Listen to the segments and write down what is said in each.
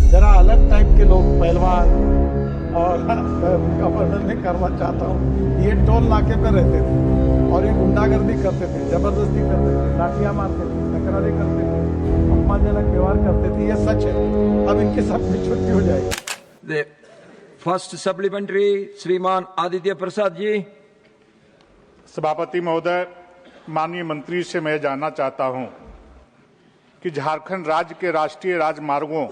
जरा अलग टाइप के लोग पहलवान, और मैं उनका वर्णन नहीं करना चाहता हूँ। ये टोल नाके पे रहते थे और ये गुंडागर्दी करते थे, जबरदस्ती करते थे, लाठियां मारते थे, तकरारें करते थे, अपमानजनक व्यवहार करते थे। ये सच है। अब इनके साथ में छुट्टी हो जाएगी। फर्स्ट सप्लीमेंट्री श्रीमान आदित्य प्रसाद जी। सभापति महोदय, माननीय मंत्री से मैं जानना चाहता हूं कि झारखंड राज्य के राष्ट्रीय राजमार्गों,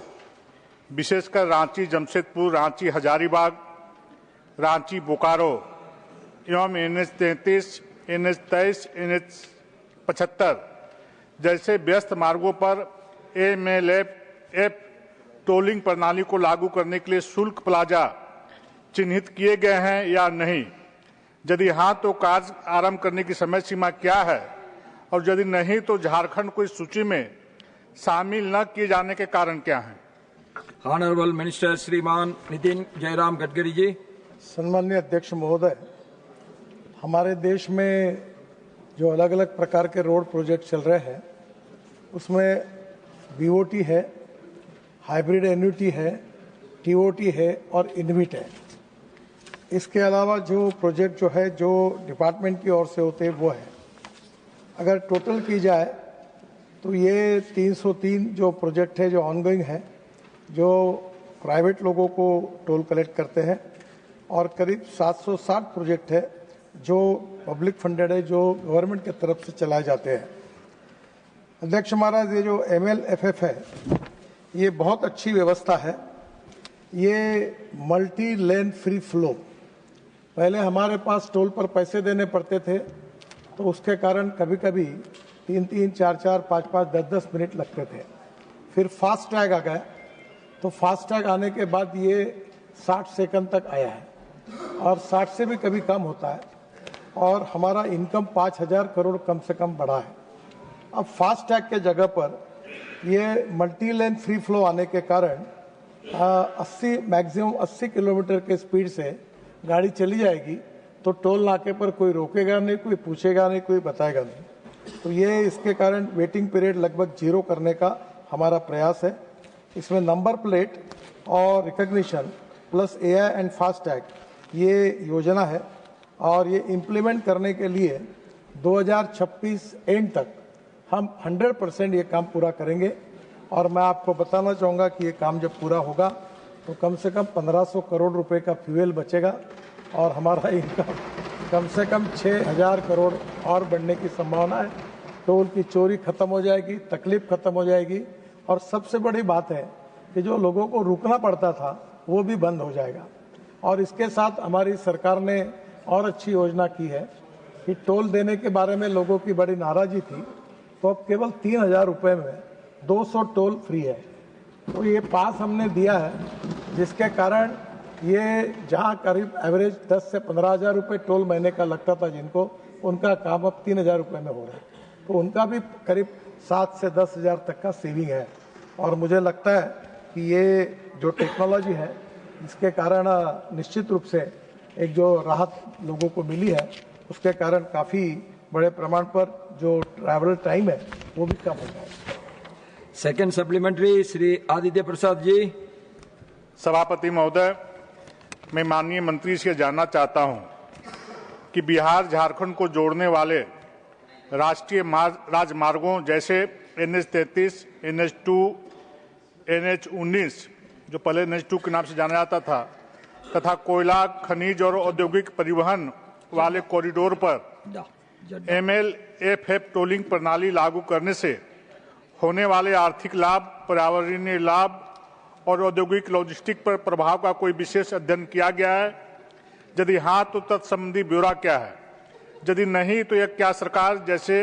विशेषकर रांची जमशेदपुर, रांची हजारीबाग, रांची बोकारो एवं NH-33, NH-23, NH-75 जैसे व्यस्त मार्गों पर MLF टोलिंग प्रणाली को लागू करने के लिए शुल्क प्लाजा चिन्हित किए गए हैं या नहीं? यदि हाँ, तो कार्य आरंभ करने की समय सीमा क्या है, और यदि नहीं तो झारखंड को इस सूची में शामिल न किए जाने के कारण क्या हैं? ऑनरेबल मिनिस्टर श्रीमान नितिन जयराम गडकरी जी। सम्माननीय अध्यक्ष महोदय, हमारे देश में जो अलग अलग प्रकार के रोड प्रोजेक्ट चल रहे हैं उसमें BOT है, हाइब्रिड एन्युटी है, TOT है और इनविट है। इसके अलावा जो प्रोजेक्ट जो है जो डिपार्टमेंट की ओर से होते हैं वो है। अगर टोटल की जाए तो ये 303 जो प्रोजेक्ट है जो ऑनगोइंग है, जो प्राइवेट लोगों को टोल कलेक्ट करते हैं, और करीब 760 प्रोजेक्ट है जो पब्लिक फंडेड है, जो गवर्नमेंट की तरफ से चलाए जाते हैं। अध्यक्ष महाराज, ये जो MLFF है ये बहुत अच्छी व्यवस्था है। ये मल्टी लेन फ्री फ्लो, पहले हमारे पास टोल पर पैसे देने पड़ते थे तो उसके कारण कभी कभी 3-3, 4-4, 5-5, 10-10 मिनट लगते थे। फिर फास्ट टैग आ गया, तो फास्ट टैग आने के बाद ये 60 सेकंड तक आया है और 60 से भी कभी कम होता है, और हमारा इनकम 5000 करोड़ कम से कम बढ़ा है। अब फास्ट टैग के जगह पर ये मल्टी लेन फ्री फ्लो आने के कारण 80 किलोमीटर के स्पीड से गाड़ी चली जाएगी, तो टोल नाके पर कोई रोकेगा नहीं, कोई पूछेगा नहीं, कोई बताएगा नहीं। तो ये इसके कारण वेटिंग पीरियड लगभग 0 करने का हमारा प्रयास है। इसमें नंबर प्लेट और recognition plus AI and fast tag ये योजना है, और ये इम्प्लीमेंट करने के लिए 2026 एंड तक हम 100% ये काम पूरा करेंगे। और मैं आपको बताना चाहूँगा कि ये काम जब पूरा होगा तो कम से कम 1500 करोड़ रुपए का फ्यूल बचेगा, और हमारा इनकम कम से कम 6000 करोड़ और बढ़ने की संभावना है। टोल की चोरी खत्म हो जाएगी, तकलीफ खत्म हो जाएगी, और सबसे बड़ी बात है कि जो लोगों को रुकना पड़ता था वो भी बंद हो जाएगा। और इसके साथ हमारी सरकार ने और अच्छी योजना की है कि टोल देने के बारे में लोगों की बड़ी नाराजगी थी, तो अब केवल 3000 रुपये में 200 टोल फ्री है। तो ये पास हमने दिया है, जिसके कारण ये जहाँ करीब एवरेज 10 से 15,000 रुपये टोल महीने का लगता था जिनको, उनका काम अब 3000 रुपये में हो रहा है। तो उनका भी करीब 7 से 10,000 तक का सेविंग है। और मुझे लगता है कि ये जो टेक्नोलॉजी है इसके कारण निश्चित रूप से एक जो राहत लोगों को मिली है, उसके कारण काफ़ी बड़े प्रमाण पर जो ट्रैवल टाइम है वो भी कम हो जाएगा। Second supplementary Shri Aditya Prasad ji. सभापति महोदय, मैं माननीय मंत्री से जानना चाहता हूं कि बिहार झारखंड को जोड़ने वाले राष्ट्रीय राजमार्गों जैसे NH-33, NH-2, NH-19 जो पहले NH-2 के नाम से जाना जाता था, तथा कोयला, खनिज और औद्योगिक परिवहन वाले कॉरिडोर पर MLFF टोलिंग प्रणाली लागू करने से होने वाले आर्थिक लाभ, पर्यावरणीय लाभ और औद्योगिक लॉजिस्टिक पर प्रभाव का कोई विशेष अध्ययन किया गया है? यदि हाँ, तो तत्संबंधी ब्यौरा क्या है? यदि नहीं, तो यह क्या सरकार जैसे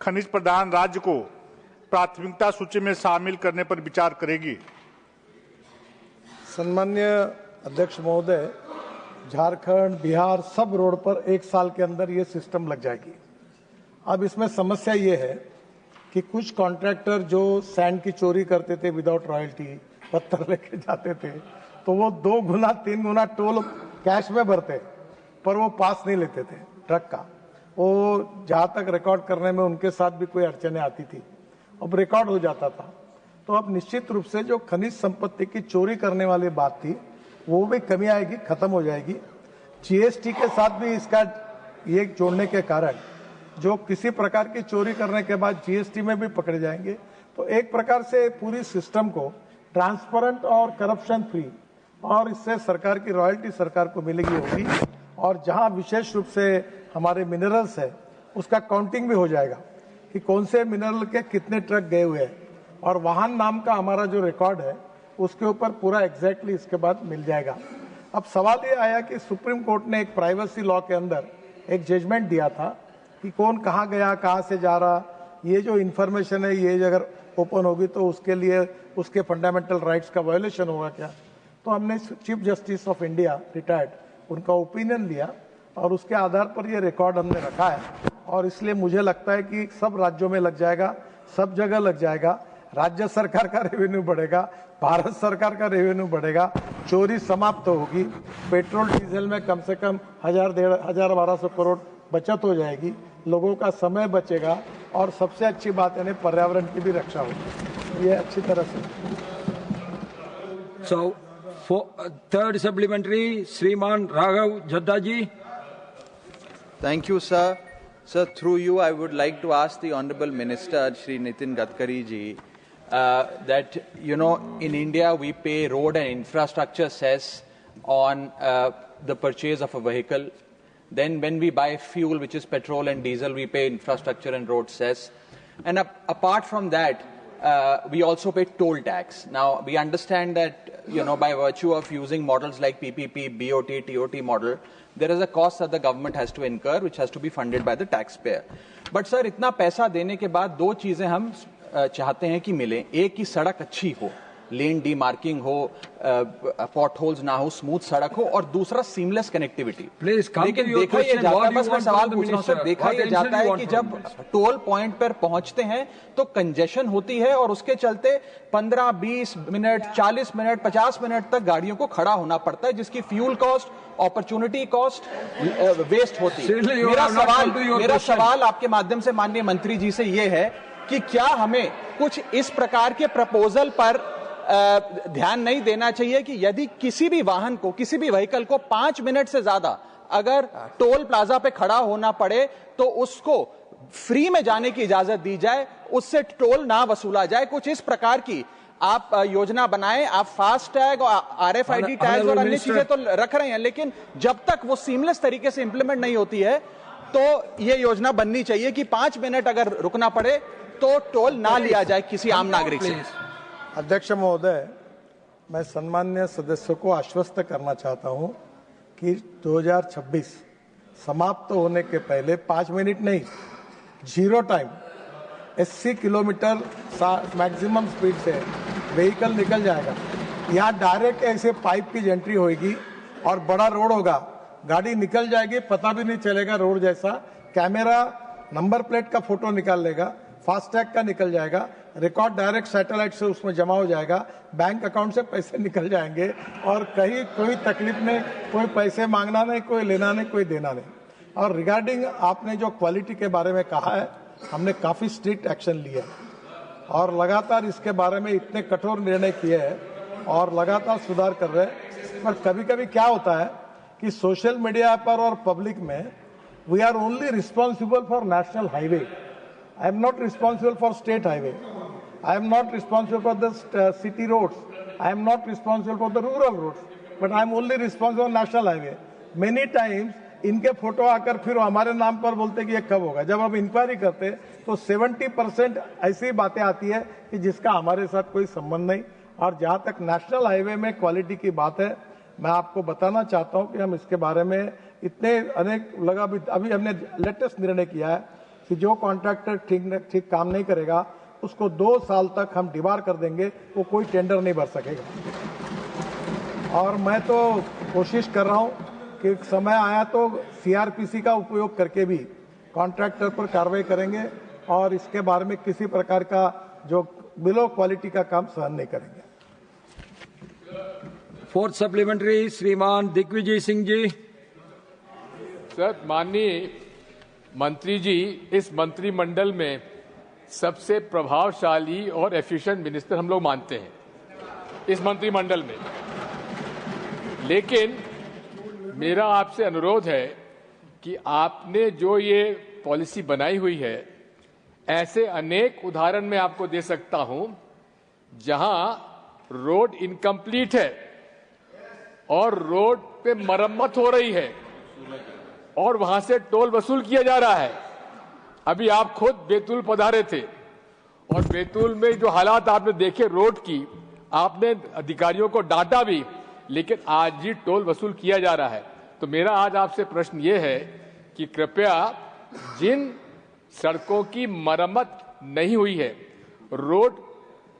खनिज प्रधान राज्य को प्राथमिकता सूची में शामिल करने पर विचार करेगी? सम्मान्य अध्यक्ष महोदय, झारखंड, बिहार सब रोड पर 1 साल के अंदर ये सिस्टम लग जाएगी। अब इसमें समस्या ये है कि कुछ कॉन्ट्रैक्टर जो सैंड की चोरी करते थे विदाउट रॉयल्टी, पत्थर लेके जाते थे, तो वो 2 गुना 3 गुना टोल कैश में भरते, पर वो पास नहीं लेते थे ट्रक का। वो जहाँ तक रिकॉर्ड करने में उनके साथ भी कोई अड़चने आती थी। अब रिकॉर्ड हो जाता था, तो अब निश्चित रूप से जो खनिज संपत्ति की चोरी करने वाली बात थी वो भी कमी आएगी, खत्म हो जाएगी। जीएसटी के साथ भी इसका ये जोड़ने के कारण जो किसी प्रकार की चोरी करने के बाद जीएसटी में भी पकड़े जाएंगे। तो एक प्रकार से पूरी सिस्टम को ट्रांसपेरेंट और करप्शन फ्री, और इससे सरकार की रॉयल्टी सरकार को मिलेगी होगी। और जहां विशेष रूप से हमारे मिनरल्स है उसका काउंटिंग भी हो जाएगा कि कौन से मिनरल के कितने ट्रक गए हुए हैं, और वाहन नाम का हमारा जो रिकॉर्ड है उसके ऊपर पूरा एग्जैक्टली इसके बाद मिल जाएगा। अब सवाल ये आया कि सुप्रीम कोर्ट ने एक प्राइवेसी लॉ के अंदर एक जजमेंट दिया था कि कौन कहाँ गया, कहाँ से जा रहा, ये जो इन्फॉर्मेशन है ये अगर ओपन होगी तो उसके लिए उसके फंडामेंटल राइट्स का वायोलेशन होगा क्या। तो हमने chief justice of India retired उनका ओपिनियन लिया और उसके आधार पर ये रिकॉर्ड हमने रखा है, और इसलिए मुझे लगता है कि सब राज्यों में लग जाएगा, सब जगह लग जाएगा। राज्य सरकार का रेवेन्यू बढ़ेगा, भारत सरकार का रेवेन्यू बढ़ेगा, चोरी समाप्त होगी, पेट्रोल डीजल में कम से कम 1,500-1,200 करोड़ बचत हो जाएगी, लोगों का समय बचेगा, और सबसे अच्छी बात है पर्यावरण की भी रक्षा होगी। ये अच्छी तरह से। So, for third supplementary, Sriman Raghav Jadda ji. Thank you, sir. Sir, through you, I would like to ask the Honorable Minister, Shri Nitin Gadkari ji, that, in India, we pay road and infrastructure cess on the purchase of a vehicle. Then when we buy fuel, which is petrol and diesel, we pay infrastructure and road cess. And apart from that, we also pay toll tax. Now, we understand that, by virtue of using models like PPP, BOT, TOT model, there is a cost that the government has to incur, which has to be funded by the taxpayer. But sir, इतना पैसा देने के बाद दो चीजें हम चाहते हैं कि मिले। एक की सड़क अच्छी हो, लेन डीमार्किंग हो, पॉट होल्स ना हो, स्मूथ सड़क हो, और दूसरा सीमलेस कनेक्टिविटी। लेकिन देखा यह जाता है, बस मैं सवाल पूछ रहा हूं सर, देखा यह जाता है कि जब टोल पॉइंट पर पहुंचते हैं तो कंजेशन होती है, और उसके चलते 15, 20 मिनट, 40 मिनट, 50 मिनट तक गाड़ियों को खड़ा होना पड़ता है, जिसकी fuel cost, opportunity cost waste होती है। मेरा सवाल आपके माध्यम से माननीय मंत्री जी से यह है कि क्या हमें कुछ इस प्रकार के प्रपोजल पर ध्यान नहीं देना चाहिए कि यदि किसी भी वाहन को, किसी भी व्हीकल को 5 मिनट से ज्यादा अगर टोल प्लाजा पे खड़ा होना पड़े तो उसको फ्री में जाने की इजाजत दी जाए, उससे टोल ना वसूला जाए। कुछ इस प्रकार की आप योजना बनाएं। आप फास्ट टैग और RFID टैग और अन्य चीजें तो रख रहे हैं, लेकिन जब तक वो सीमलेस तरीके से इंप्लीमेंट नहीं होती है तो ये योजना बननी चाहिए कि 5 मिनट अगर रुकना पड़े तो टोल ना लिया जाए किसी आम नागरिक से। अध्यक्ष महोदय, मैं सम्मान्य सदस्यों को आश्वस्त करना चाहता हूं कि 2026 समाप्त होने के पहले 5 मिनट नहीं, 0 टाइम 80 किलोमीटर मैक्सिमम स्पीड से व्हीकल निकल जाएगा। यहाँ डायरेक्ट ऐसे पाइप की एंट्री होगी और बड़ा रोड होगा, गाड़ी निकल जाएगी, पता भी नहीं चलेगा रोड जैसा। कैमरा नंबर प्लेट का फोटो निकाल लेगा, फास्टैग का निकल जाएगा, रिकॉर्ड डायरेक्ट सैटेलाइट से उसमें जमा हो जाएगा, बैंक अकाउंट से पैसे निकल जाएंगे, और कहीं कोई तकलीफ नहीं, कोई पैसे मांगना नहीं, कोई लेना नहीं, कोई देना नहीं। और रिगार्डिंग आपने जो क्वालिटी के बारे में कहा है, हमने काफी स्ट्रिक्ट एक्शन लिया है और लगातार इसके बारे में इतने कठोर निर्णय किए हैं और लगातार सुधार कर रहे हैं। पर कभी कभी क्या होता है कि सोशल मीडिया पर और पब्लिक में we are only responsible for national highway. I am not responsible for state highway. I am not responsible for the city roads. I am not responsible for the rural roads. But I am only responsible for national highway. Many times इनके photo आकर फिर हमारे नाम पर बोलते कि ये कब होगा। जब हम इंक्वायरी करते तो 70% ऐसी बातें आती है कि जिसका हमारे साथ कोई संबंध नहीं। और जहाँ तक नेशनल हाईवे में क्वालिटी की बात है, मैं आपको बताना चाहता हूँ कि हम इसके बारे में इतने अनेक अभी हमने लेटेस्ट निर्णय किया है कि जो कॉन्ट्रैक्टर ठीक काम नहीं करेगा उसको 2 साल तक हम डिबार कर देंगे, वो कोई टेंडर नहीं भर सकेगा। और मैं तो कोशिश कर रहा हूं कि समय आया तो CRPC का उपयोग करके भी कॉन्ट्रैक्टर पर कार्रवाई करेंगे और इसके बारे में किसी प्रकार का जो बिलो क्वालिटी का काम सहन नहीं करेंगे। फोर्थ सप्लीमेंट्री श्रीमान दिग्विजय सिंह जी। सर, माननीय मंत्री जी, इस मंत्रिमंडल में सबसे प्रभावशाली और एफिशिएंट मिनिस्टर हम लोग मानते हैं इस मंत्रिमंडल में। लेकिन मेरा आपसे अनुरोध है कि आपने जो ये पॉलिसी बनाई हुई है, ऐसे अनेक उदाहरण मैं आपको दे सकता हूं जहां रोड इनकम्प्लीट है और रोड पे मरम्मत हो रही है और वहां से टोल वसूल किया जा रहा है। अभी आप खुद बैतूल पधारे थे और बैतूल में जो हालात आपने देखे रोड की, आपने अधिकारियों को डांटा भी, लेकिन आज भी टोल वसूल किया जा रहा है। तो मेरा आज आपसे प्रश्न ये है कि कृपया जिन सड़कों की मरम्मत नहीं हुई है, रोड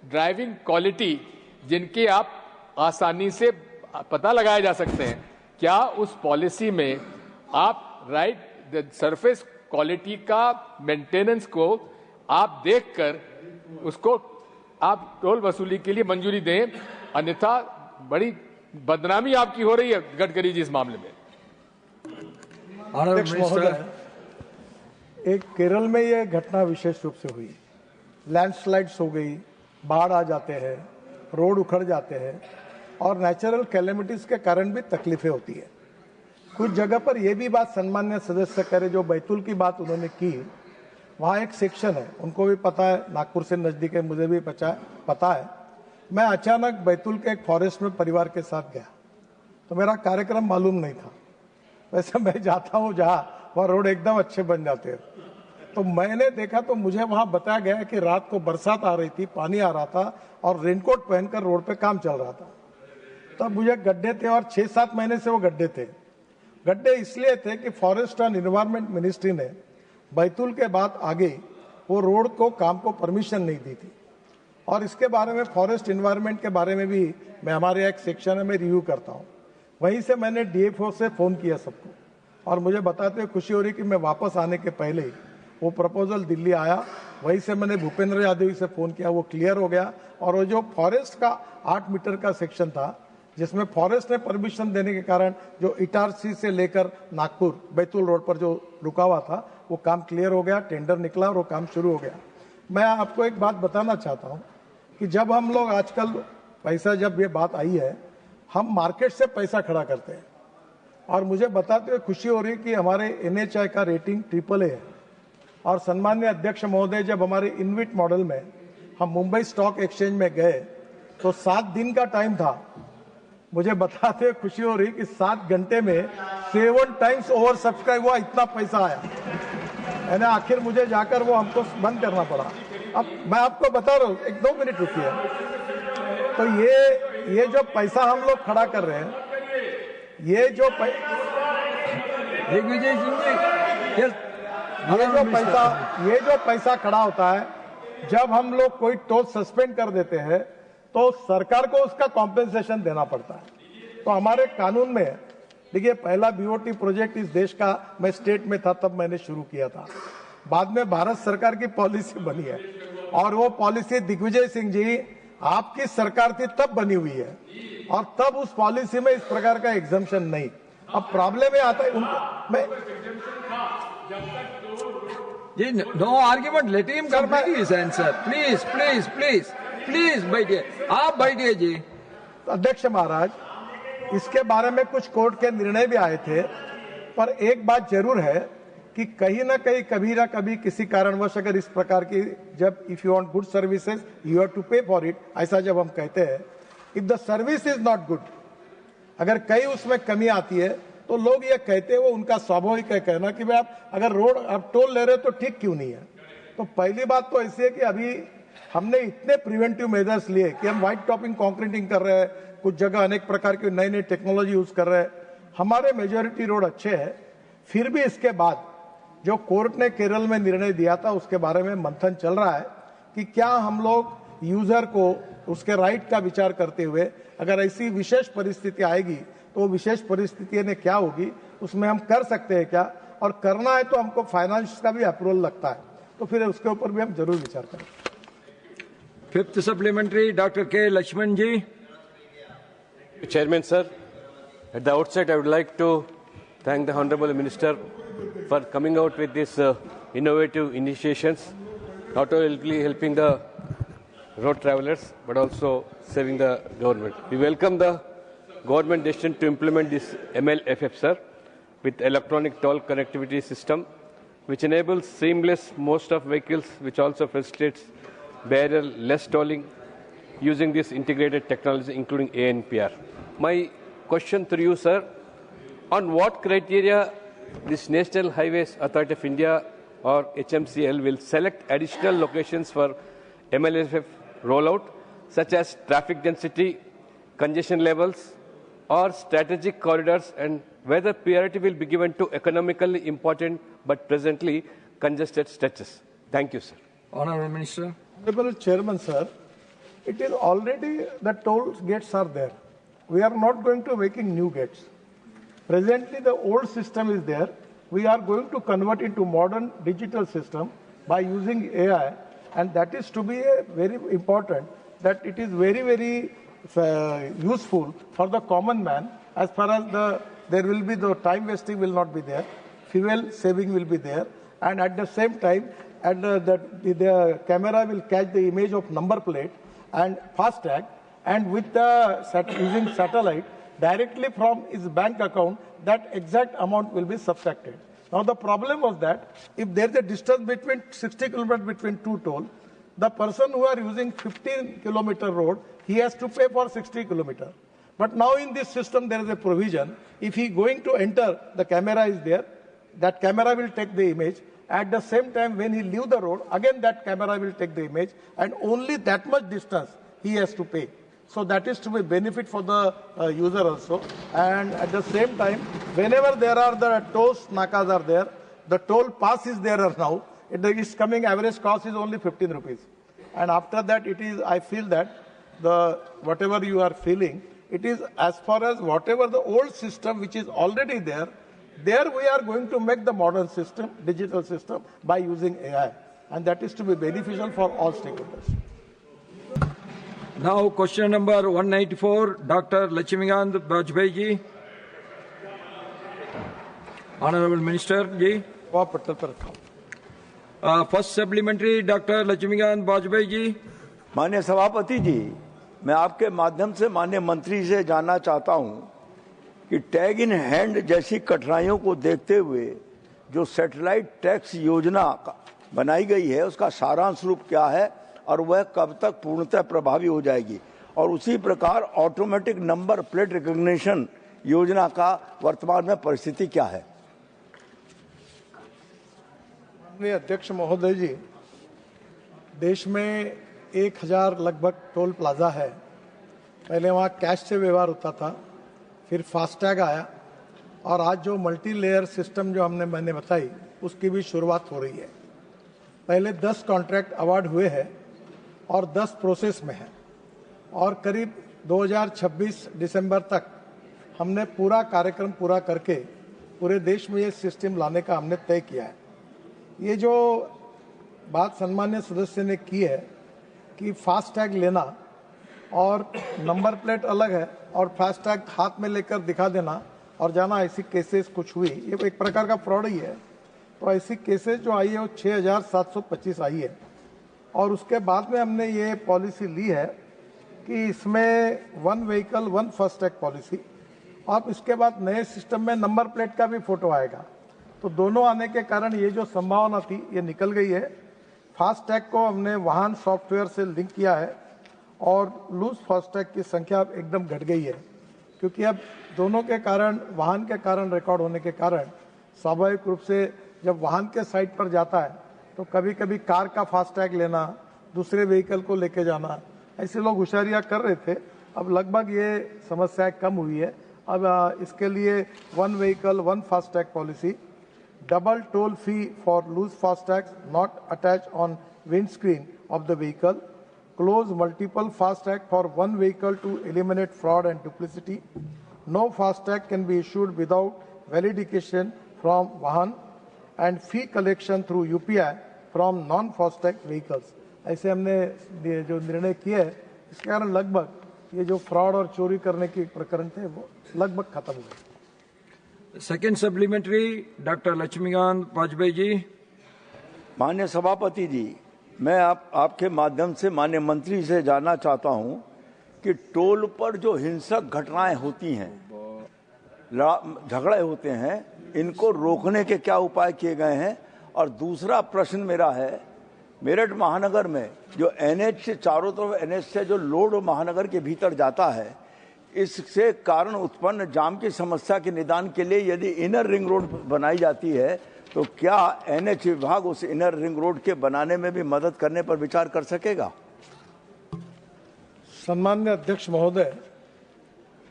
ड्राइविंग क्वालिटी जिनके आप आसानी से पता लगाए जा सकते हैं, क्या उस पॉलिसी में आप राइट सरफेस क्वालिटी का मेंटेनेंस को आप देखकर उसको आप टोल वसूली के लिए मंजूरी दें, अन्यथा बड़ी बदनामी आपकी हो रही है गडकरी जी इस मामले में। अध्यक्ष महोदय, एक केरल में ये घटना विशेष रूप से हुई, लैंडस्लाइड्स हो गई, बाढ़ आ जाते हैं, रोड उखड़ जाते हैं और नेचुरल कैलेमिटीज के कारण भी तकलीफें होती है। कुछ जगह पर यह भी बात सम्मान्य सदस्य करे, जो बैतूल की बात उन्होंने की, वहाँ एक सेक्शन है, उनको भी पता है, नागपुर से नजदीक है, मुझे भी पता है। मैं अचानक बैतूल के एक फॉरेस्ट में परिवार के साथ गया, तो मेरा कार्यक्रम मालूम नहीं था। वैसे मैं जाता हूँ जहाँ वहाँ रोड एकदम अच्छे बन जाते हैं, तो मैंने देखा तो मुझे वहाँ बताया गया कि रात को बरसात आ रही थी, पानी आ रहा था और रेनकोट पहनकर रोड पे काम चल रहा था। तब मुझे गड्ढे थे और 6-7 महीने से वो गड्ढे थे। गड्ढे इसलिए थे कि फॉरेस्ट एंड एनवायरमेंट मिनिस्ट्री ने बैतूल के बाद आगे वो रोड को काम को परमिशन नहीं दी थी। और इसके बारे में फॉरेस्ट एनवायरमेंट के बारे में भी मैं हमारे एक सेक्शन में रिव्यू करता हूँ। वहीं से मैंने डीएफओ से फोन किया सबको, और मुझे बताते हुए खुशी हो रही कि मैं वापस आने के पहले ही वो प्रपोजल दिल्ली आया। वहीं से मैंने भूपेंद्र यादव से फोन किया, वो क्लियर हो गया। और वो जो फॉरेस्ट का 8 मीटर का सेक्शन था, जिसमें फॉरेस्ट ने परमिशन देने के कारण जो इटारसी से लेकर नागपुर बैतूल रोड पर जो रुका हुआ था, वो काम क्लियर हो गया, टेंडर निकला और वो काम शुरू हो गया। मैं आपको एक बात बताना चाहता हूँ कि जब हम लोग आजकल पैसा, जब ये बात आई है, हम मार्केट से पैसा खड़ा करते हैं। और मुझे बताते हुए खुशी हो रही है कि हमारे NHAI का रेटिंग AAA है। और सम्मान्य अध्यक्ष महोदय, जब हमारे इनविट मॉडल में हम मुंबई स्टॉक एक्सचेंज में गए तो 7 दिन का टाइम था। मुझे बताते हुए खुशी हो रही कि 7 घंटे में 7 टाइम्स ओवर सब्सक्राइब हुआ, इतना पैसा आया। यानी आखिर मुझे जाकर वो हमको बंद करना पड़ा। अब मैं आपको बता रहा हूँ, 1-2 मिनट रुकिए। तो ये जो पैसा हम लोग खड़ा कर रहे हैं, ये जो पैसा खड़ा होता है, जब हम लोग कोई टोल सस्पेंड कर देते हैं तो सरकार को उसका कॉम्पेंसेशन देना पड़ता है। तो हमारे कानून में देखिए, पहला BOT प्रोजेक्ट इस देश का, मैं स्टेट में था तब मैंने शुरू किया था। बाद में भारत सरकार की पॉलिसी बनी है, और वो पॉलिसी दिग्विजय सिंह जी आपकी सरकार थी तब बनी हुई है, और तब उस पॉलिसी में इस प्रकार का एग्जम्पशन नहीं। अब प्रॉब्लम ये आता है जी, no argument, let him complete his answer. Please बैठिए, आप बैठिए जी। अध्यक्ष महाराज, इसके बारे में कुछ कोर्ट के निर्णय भी आए थे, पर एक बात जरूर है कि कहीं ना कहीं, कभी ना कभी, किसी कारणवश अगर इस प्रकार की, जब if you want good services you have to pay for it, ऐसा जब हम कहते हैं, if the service is not good, अगर कहीं उसमें कमी आती है तो लोग ये कहते हैं, वो उनका स्वाभाविक है कहना कि भाई आप अगर रोड आप टोल ले रहे हो तो ठीक क्यों नहीं है। तो पहली बात तो ऐसी है कि अभी हमने इतने प्रिवेंटिव मेजर्स लिए कि हम व्हाइट टॉपिंग कंक्रीटिंग कर रहे हैं, कुछ जगह अनेक प्रकार की नई नई टेक्नोलॉजी यूज कर रहे हैं, हमारे मेजोरिटी रोड अच्छे हैं। फिर भी इसके बाद जो कोर्ट ने केरल में निर्णय दिया था, उसके बारे में मंथन चल रहा है कि क्या हम लोग यूजर को उसके राइट का विचार करते हुए, अगर ऐसी विशेष परिस्थिति आएगी तो वो विशेष परिस्थिति ने क्या होगी, उसमें हम कर सकते हैं क्या, और करना है तो हमको फाइनेंस का भी अप्रूवल लगता है, तो फिर उसके ऊपर भी हम जरूर विचार करें। 5th सप्लीमेंट्री डॉक्टर के लक्ष्मण जी। Chairman sir, at the outset I would like to thank the Honorable Minister for coming out with these innovative initiations. not only helping the road travelers, but also saving the government. We welcome the government decision to implement this MLFF, sir, with electronic toll connectivity system, which enables seamless most of vehicles, which also facilitates barrier-less tolling using this integrated technology, including ANPR. My question to you, sir, on what criteria this National Highways Authority of India or HMCL will select additional locations for MLFF rollout, such as traffic density, congestion levels, or strategic corridors, and whether priority will be given to economically important but presently congested stretches? Thank you, sir. Honorable Minister. Honorable Chairman, sir, it is already the toll gates are there. We are not going to making new gates. Presently, the old system is there. We are going to convert into modern digital system by using AI, and that is to be very important. That it is very, very useful for the common man. As far as there will be the time wasting will not be there, fuel saving will be there, and at the same time, the camera will catch the image of number plate and FASTag, and with using satellite directly from his bank account, that exact amount will be subtracted. Now the problem was that if there is a distance between 60 kilometers between two toll, the person who are using 15-kilometer road, he has to pay for 60 kilometers. But now in this system there is a provision. If he going to enter, the camera is there. That camera will take the image. At the same time, when he leave the road, again that camera will take the image, and only that much distance he has to pay. So that is to be benefit for the user also. And at the same time, whenever there are the toll nakas are there, the toll pass is there now. It is coming, average cost is only 15 rupees. And after that, it is, I feel that whatever you are feeling, it is as far as whatever the old system which is already there we are going to make the modern system, digital system, by using AI. And that is to be beneficial for all stakeholders. Now question number 194, Dr. Lakshmikant Bajpai ji. Honorable Minister ji. First supplementary, Dr. Lakshmikant Bajpai ji. माननीय सभापति जी, मैं आपके माध्यम से माननीय मंत्री से जानना चाहता हूं कि टैग इन हैंड जैसी कठिनाइयों को देखते हुए जो सैटेलाइट टैक्स योजना बनाई गई है उसका सारांश रूप क्या है और वह कब तक पूर्णतः प्रभावी हो जाएगी, और उसी प्रकार ऑटोमेटिक नंबर प्लेट रिकॉग्निशन योजना का वर्तमान में परिस्थिति क्या है? माननीय अध्यक्ष महोदय जी, देश में 1000 लगभग टोल प्लाजा है। पहले वहाँ कैश से व्यवहार होता था, फिर फास्टैग आया, और आज जो मल्टी लेयर सिस्टम जो मैंने बताई उसकी भी शुरुआत हो रही है। पहले 10 कॉन्ट्रैक्ट अवार्ड हुए हैं और 10 प्रोसेस में है, और करीब 2026 दिसंबर तक हमने पूरा कार्यक्रम पूरा करके पूरे देश में ये सिस्टम लाने का हमने तय किया है। ये जो बात सम्मान्य सदस्य ने की है कि फास्टैग लेना और नंबर प्लेट अलग है और फास्टैग हाथ में लेकर दिखा देना और जाना, ऐसी केसेस कुछ हुई, ये एक प्रकार का फ्रॉड ही है। तो ऐसी केसेस जो आई है वो 6725 आई है, और उसके बाद में हमने ये पॉलिसी ली है कि इसमें 1 व्हीकल 1 फास्टैग पॉलिसी, और इसके बाद नए सिस्टम में नंबर प्लेट का भी फोटो आएगा। तो दोनों आने के कारण ये जो संभावना थी ये निकल गई है। फास्टैग को हमने वाहन सॉफ्टवेयर से लिंक किया है और लूज फास्टैग की संख्या एकदम घट गई है, क्योंकि अब दोनों के कारण, वाहन के कारण रिकॉर्ड होने के कारण स्वाभाविक रूप से जब वाहन के साइट पर जाता है तो कभी कभी कार का फास्टैग लेना, दूसरे व्हीकल को लेके जाना, ऐसे लोग होशियारियां कर रहे थे। अब लगभग ये समस्या कम हुई है। अब इसके लिए 1 vehicle 1 FASTag policy, double toll fee for loose FASTags not attach on windscreen of the vehicle, close multiple FASTag for 1 vehicle to eliminate fraud and duplicity. No FASTag can be issued without validation from Vahan, and fee collection through UPI from non-FASTag vehicles. ऐसे हमने जो निर्णय किया है, इसके कारण लगभग ये जो फ्रॉड और चोरी करने के प्रकरण थे वो लगभग खत्म हुए। Second supplementary, doctor Laxmikant Vajpayee ji. माननीय सभापति जी, मैं आपके माध्यम से माननीय मंत्री से जानना चाहता हूं कि टोल पर जो हिंसक घटनाएं होती हैं, झगड़े होते हैं, इनको रोकने के क्या उपाय किए गए हैं। और दूसरा प्रश्न मेरा है, मेरठ महानगर में जो एनएच से चारों तरफ एनएच से जो लोड महानगर के भीतर जाता है, इससे कारण उत्पन्न जाम की समस्या के निदान के लिए यदि इनर रिंग रोड बनाई जाती है तो क्या एनएच विभाग उस इनर रिंग रोड के बनाने में भी मदद करने पर विचार कर सकेगा? सम्मान्य अध्यक्ष महोदय,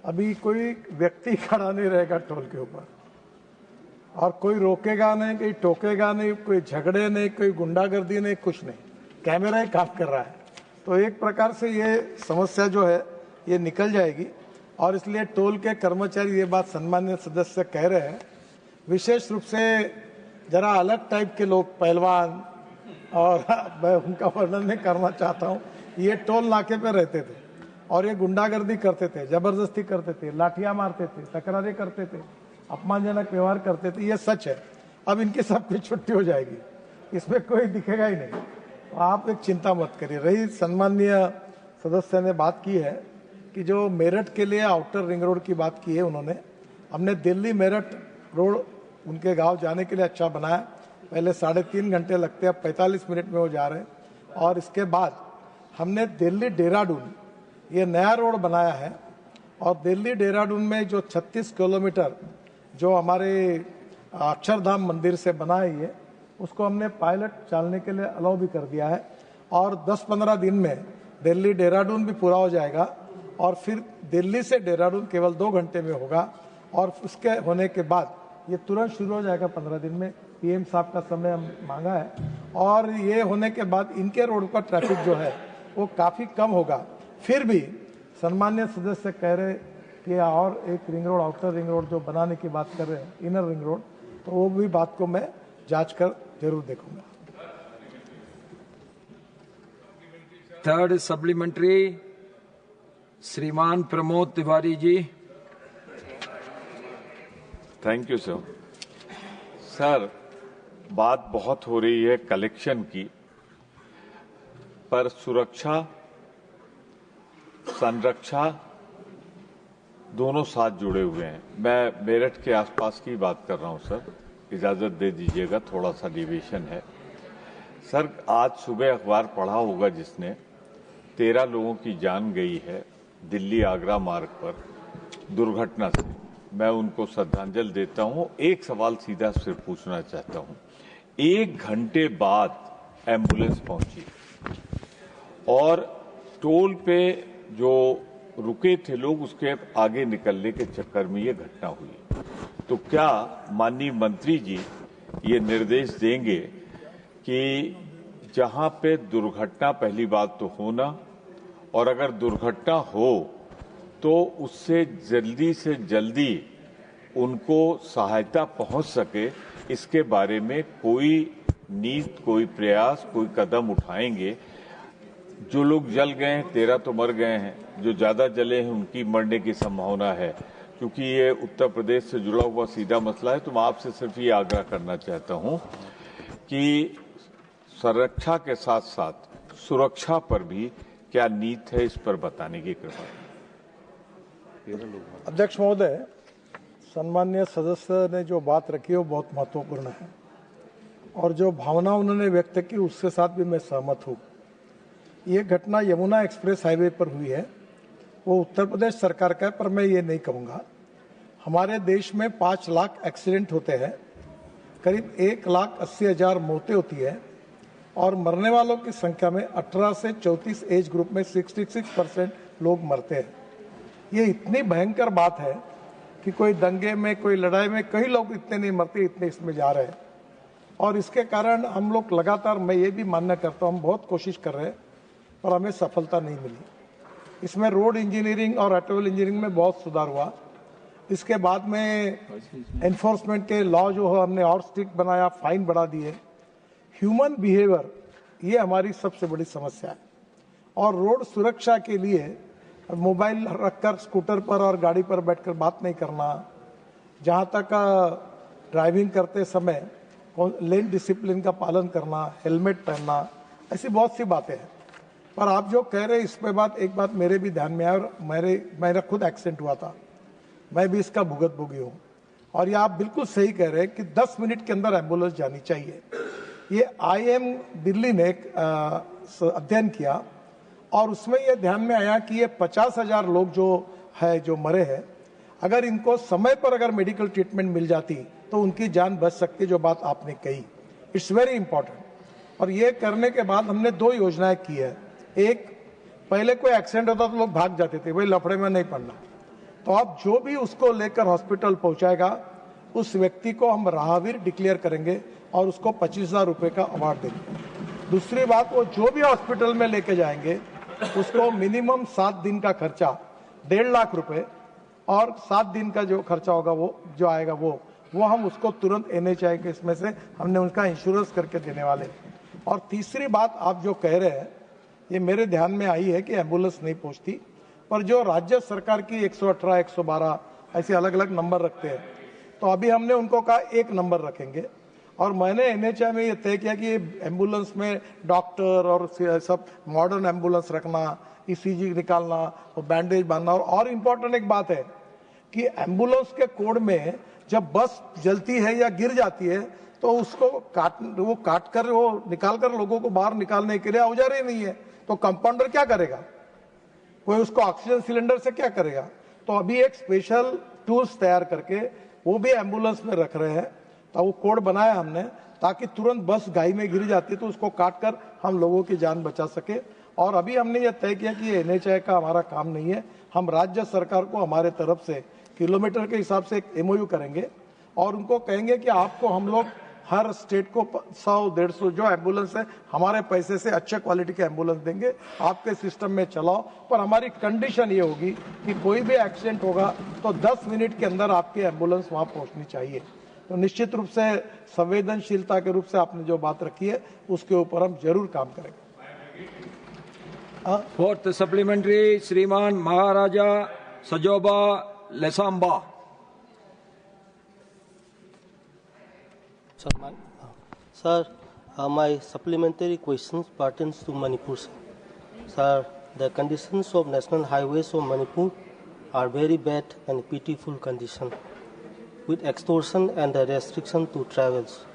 अभी कोई व्यक्ति खड़ा नहीं रहेगा टोल के ऊपर और कोई रोकेगा नहीं, कोई टोकेगा नहीं, कोई झगड़े नहीं, कोई गुंडागर्दी नहीं, कुछ नहीं। कैमरा ही काम कर रहा है। तो एक प्रकार से ये समस्या जो है ये निकल जाएगी और इसलिए टोल के कर्मचारी ये बात सम्मान्य सदस्य कह रहे हैं। विशेष रूप से जरा अलग टाइप के लोग, पहलवान, और मैं उनका वर्णन नहीं करना चाहता हूँ, ये टोल नाके पे रहते थे और ये गुंडागर्दी करते थे, जबरदस्ती करते थे, लाठियां मारते थे, तकरारें करते थे, अपमानजनक व्यवहार करते थे। ये सच है। अब इनकी सबकी छुट्टी हो जाएगी, इसमें कोई दिखेगा ही नहीं। तो आप एक चिंता मत करिए। रही सम्माननीय सदस्य ने बात की है कि जो मेरठ के लिए आउटर रिंग रोड की बात की है उन्होंने, हमने दिल्ली मेरठ रोड उनके गांव जाने के लिए अच्छा बनाया। पहले 3.5 घंटे लगते हैं, अब 45 मिनट में वो जा रहे हैं। और इसके बाद हमने दिल्ली देहरादून ये नया रोड बनाया है और दिल्ली देहरादून में जो 36 किलोमीटर जो हमारे अक्षरधाम मंदिर से बना है ये, उसको हमने पायलट चलने के लिए अलाउ भी कर दिया है और 10-15 दिन में दिल्ली देहरादून भी पूरा हो जाएगा और फिर दिल्ली से देहरादून केवल 2 घंटे में होगा और उसके होने के बाद ये तुरंत शुरू हो जाएगा 15 दिन में। पीएम साहब का समय हम मांगा है और ये होने के बाद इनके रोड का ट्रैफिक जो है वो काफ़ी कम होगा। फिर भी सम्मान्य सदस्य कह रहे कि और एक ring road, outer ring road जो बनाने की बात कर रहे हैं, इनर रिंग रोड, तो वो भी बात को मैं जांच कर जरूर देखूंगा। थर्ड सप्लीमेंट्री श्रीमान Pramod Tiwari ji. Thank you sir. Sir, बात बहुत हो रही है कलेक्शन की, पर सुरक्षा संरक्षा दोनों साथ जुड़े हुए हैं। मैं मेरठ के आसपास की बात कर रहा हूं सर, इजाजत दे दीजिएगा, थोड़ा सा डिविएशन है। सर, आज सुबह अखबार पढ़ा होगा जिसने, 13 लोगों की जान गई है दिल्ली आगरा मार्ग पर दुर्घटना से। मैं उनको श्रद्धांजलि देता हूं। एक सवाल सीधा सिर्फ पूछना चाहता हूं। 1 घंटे बाद एम्बुलेंस पहुंची और टोल पे जो रुके थे लोग, उसके आगे निकलने के चक्कर में ये घटना हुई। तो क्या माननीय मंत्री जी ये निर्देश देंगे कि जहां पे दुर्घटना, पहली बात तो होना, और अगर दुर्घटना हो तो उससे जल्दी से जल्दी उनको सहायता पहुंच सके, इसके बारे में कोई नीति, कोई प्रयास, कोई कदम उठाएंगे? जो लोग जल गए हैं, 13 तो मर गए हैं, जो ज्यादा जले हैं उनकी मरने की संभावना है। क्योंकि ये उत्तर प्रदेश से जुड़ा हुआ सीधा मसला है, तो मैं आपसे सिर्फ ये आग्रह करना चाहता हूं कि संरक्षा के साथ साथ सुरक्षा पर भी क्या नीति है, इस पर बताने की कृपा। अध्यक्ष महोदय, सम्मान्य सदस्य ने जो बात रखी है वो बहुत महत्वपूर्ण है और जो भावना उन्होंने व्यक्त की उसके साथ भी मैं सहमत हूँ। ये घटना यमुना एक्सप्रेस हाईवे पर हुई है, वो उत्तर प्रदेश सरकार का है, पर मैं ये नहीं कहूँगा। हमारे देश में 5 लाख एक्सीडेंट होते हैं, करीब 1,80,000 मौतें होती है और मरने वालों की संख्या में 18 से 34 एज ग्रुप में 66% लोग मरते हैं। ये इतनी भयंकर बात है कि कोई दंगे में, कोई लड़ाई में कई लोग इतने नहीं मरते, इतने इसमें जा रहे हैं। और इसके कारण हम लोग लगातार, मैं ये भी मानना करता हूँ, हम बहुत कोशिश कर रहे हैं पर हमें सफलता नहीं मिली। इसमें रोड इंजीनियरिंग और ऑटोमोबाइल इंजीनियरिंग में बहुत सुधार हुआ। इसके बाद में एनफोर्समेंट के लॉ जो है हमने और स्ट्रिक्ट बनाया, फाइन बढ़ा दिए। ह्यूमन बिहेवियर ये हमारी सबसे बड़ी समस्या है और रोड सुरक्षा के लिए मोबाइल रखकर स्कूटर पर और गाड़ी पर बैठकर बात नहीं करना, जहाँ तक ड्राइविंग करते समय लेन डिसिप्लिन का पालन करना, हेलमेट पहनना, ऐसी बहुत सी बातें हैं। पर आप जो कह रहे हैं इस पे एक बात मेरे भी ध्यान में आया और मेरा खुद एक्सीडेंट हुआ था, मैं भी इसका भुगतभोगी हूँ। और ये आप बिल्कुल सही कह रहे हैं कि 10 मिनट के अंदर एम्बुलेंस जानी चाहिए। ये IIM दिल्ली ने एक अध्ययन किया और उसमें ये ध्यान में आया कि ये 50,000 लोग जो मरे हैं, अगर इनको समय पर अगर मेडिकल ट्रीटमेंट मिल जाती तो उनकी जान बच सकती, जो बात आपने कही। It's very important. और ये करने के बाद हमने 2 योजनाएं की है। एक, पहले कोई एक्सीडेंट होता तो लोग भाग जाते थे, भाई लफड़े में नहीं पड़ना, तो अब जो भी उसको लेकर हॉस्पिटल पहुंचाएगा उस व्यक्ति को हम राहगीर डिक्लेयर करेंगे और उसको 25,000 रुपए का अवार्ड देंगे। दूसरी बात, वो जो भी हॉस्पिटल में लेके जाएंगे उसको मिनिमम 7 दिन का खर्चा 1.5 लाख रुपए और 7 दिन का जो खर्चा होगा वो हम उसको तुरंत NHI के इसमें से हमने उनका इंश्योरेंस करके देने वाले। और तीसरी बात आप जो कह रहे हैं, ये मेरे ध्यान में आई है कि एम्बुलेंस नहीं पहुंचती, पर जो राज्य सरकार की 118, 112 ऐसे अलग अलग नंबर रखते हैं, तो अभी हमने उनको कहा एक नंबर रखेंगे। और मैंने NHI में ये तय किया कि एम्बुलेंस में डॉक्टर और सब मॉडर्न एम्बुलेंस रखना, ECG निकालना, वो बैंडेज बांधना। और इम्पोर्टेंट एक बात है कि एम्बुलेंस के कोड में जब बस जलती है या गिर जाती है तो उसको निकाल कर लोगों को बाहर निकालने के लिए औजार ही नहीं है, तो कंपाउंडर क्या करेगा? कोई उसको ऑक्सीजन सिलेंडर से क्या करेगा? तो अभी एक स्पेशल टूल्स तैयार करके वो भी एम्बुलेंस में रख रहे हैं। तो वो कोड बनाया हमने ताकि तुरंत बस गाय में गिर जाती है तो उसको काट कर हम लोगों की जान बचा सके। और अभी हमने ये तय किया कि NHI का हमारा काम नहीं है, हम राज्य सरकार को हमारे तरफ से किलोमीटर के हिसाब से एक MOU करेंगे और उनको कहेंगे कि आपको हम लोग हर स्टेट को 100-150 जो एम्बुलेंस है हमारे पैसे से अच्छे क्वालिटी के एम्बुलेंस देंगे, आपके सिस्टम में चलाओ। पर हमारी कंडीशन ये होगी कि कोई भी एक्सीडेंट होगा तो 10 मिनट के अंदर आपकी एम्बुलेंस वहां पहुंचनी चाहिए। तो निश्चित रूप से संवेदनशीलता के रूप से आपने जो बात रखी है उसके ऊपर हम जरूर काम करेंगे। फोर्थ सप्लीमेंट्री श्रीमान महाराजा सजोबा लेसाम्बा। Sir, my supplementary questions pertains to Manipur. Sir, the conditions of national highways of Manipur are very bad and pitiful condition, with extortion and the restriction to travels.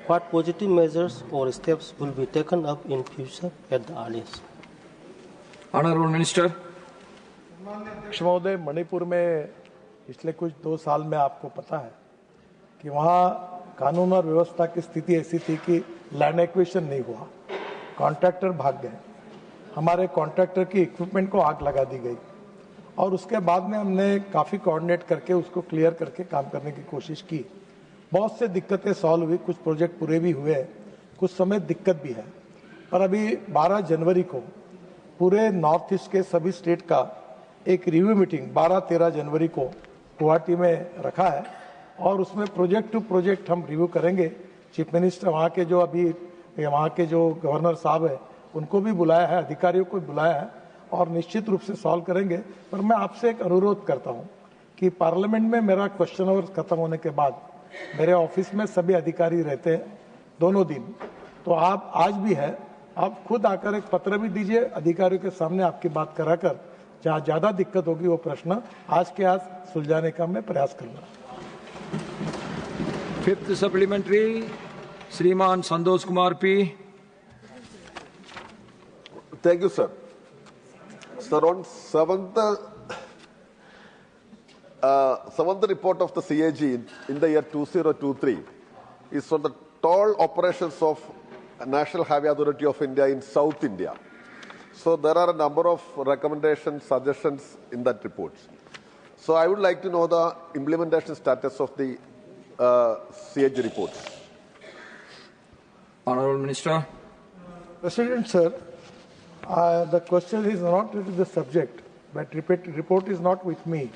What positive measures or steps will be taken up in future at the earliest? Honorable Minister. अध्यक्ष महोदय, मणिपुर में पिछले कुछ 2 साल में आपको पता है कि वहाँ कानून और व्यवस्था की स्थिति ऐसी थी कि लैंड एक्विजिशन नहीं हुआ, कॉन्ट्रैक्टर भाग गए, हमारे कॉन्ट्रैक्टर की इक्विपमेंट को आग लगा दी गई और उसके बाद में हमने काफ़ी कोऑर्डिनेट करके उसको क्लियर करके काम करने की कोशिश की। बहुत से दिक्कतें सॉल्व हुई, कुछ प्रोजेक्ट पूरे भी हुए, कुछ समय दिक्कत भी है। पर अभी 12 जनवरी को पूरे नॉर्थ ईस्ट के सभी स्टेट का एक रिव्यू मीटिंग 12-13 जनवरी को गुवाहाटी में रखा है और उसमें प्रोजेक्ट टू प्रोजेक्ट हम रिव्यू करेंगे। चीफ मिनिस्टर वहाँ के जो गवर्नर साहब है उनको भी बुलाया है, अधिकारियों को भी बुलाया है और निश्चित रूप से सॉल्व करेंगे। पर मैं आपसे एक अनुरोध करता हूँ कि पार्लियामेंट में मेरा क्वेश्चन आवर खत्म होने के बाद मेरे ऑफिस में सभी अधिकारी रहते हैं दोनों दिन, तो आप आज भी है, आप खुद आकर एक पत्र भी दीजिए अधिकारियों के सामने, आपकी बात कराकर जहाँ ज्यादा दिक्कत होगी वो प्रश्न आज के आज सुलझाने का मैं प्रयास करूंगा। फिफ्थ सप्लीमेंट्री श्रीमान Santosh Kumar P. Thank you, sir. Sir, on 7th report of the CAG in the year 2023 is on the toll operations of National Highway Authority of India in South India. So there are a number of recommendations, suggestions in that report. So I would like to know the implementation status of the CAG reports. Honorable Minister. President, sir, the question is not related to the subject, but report is not with me.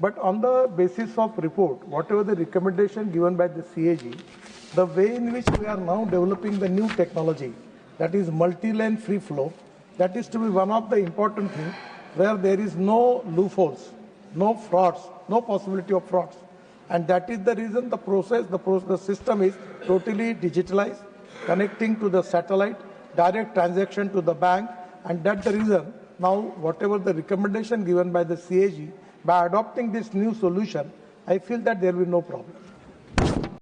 But on the basis of report, whatever the recommendation given by the CAG, the way in which we are now developing the new technology, that is multi-lane free flow, that is to be one of the important things where there is no loopholes, no frauds, no possibility of frauds. And that is the reason the system is totally digitalized, connecting to the satellite, direct transaction to the bank, and that's the reason now whatever the recommendation given by the CAG, by adopting this new solution, I feel that there will be no problem.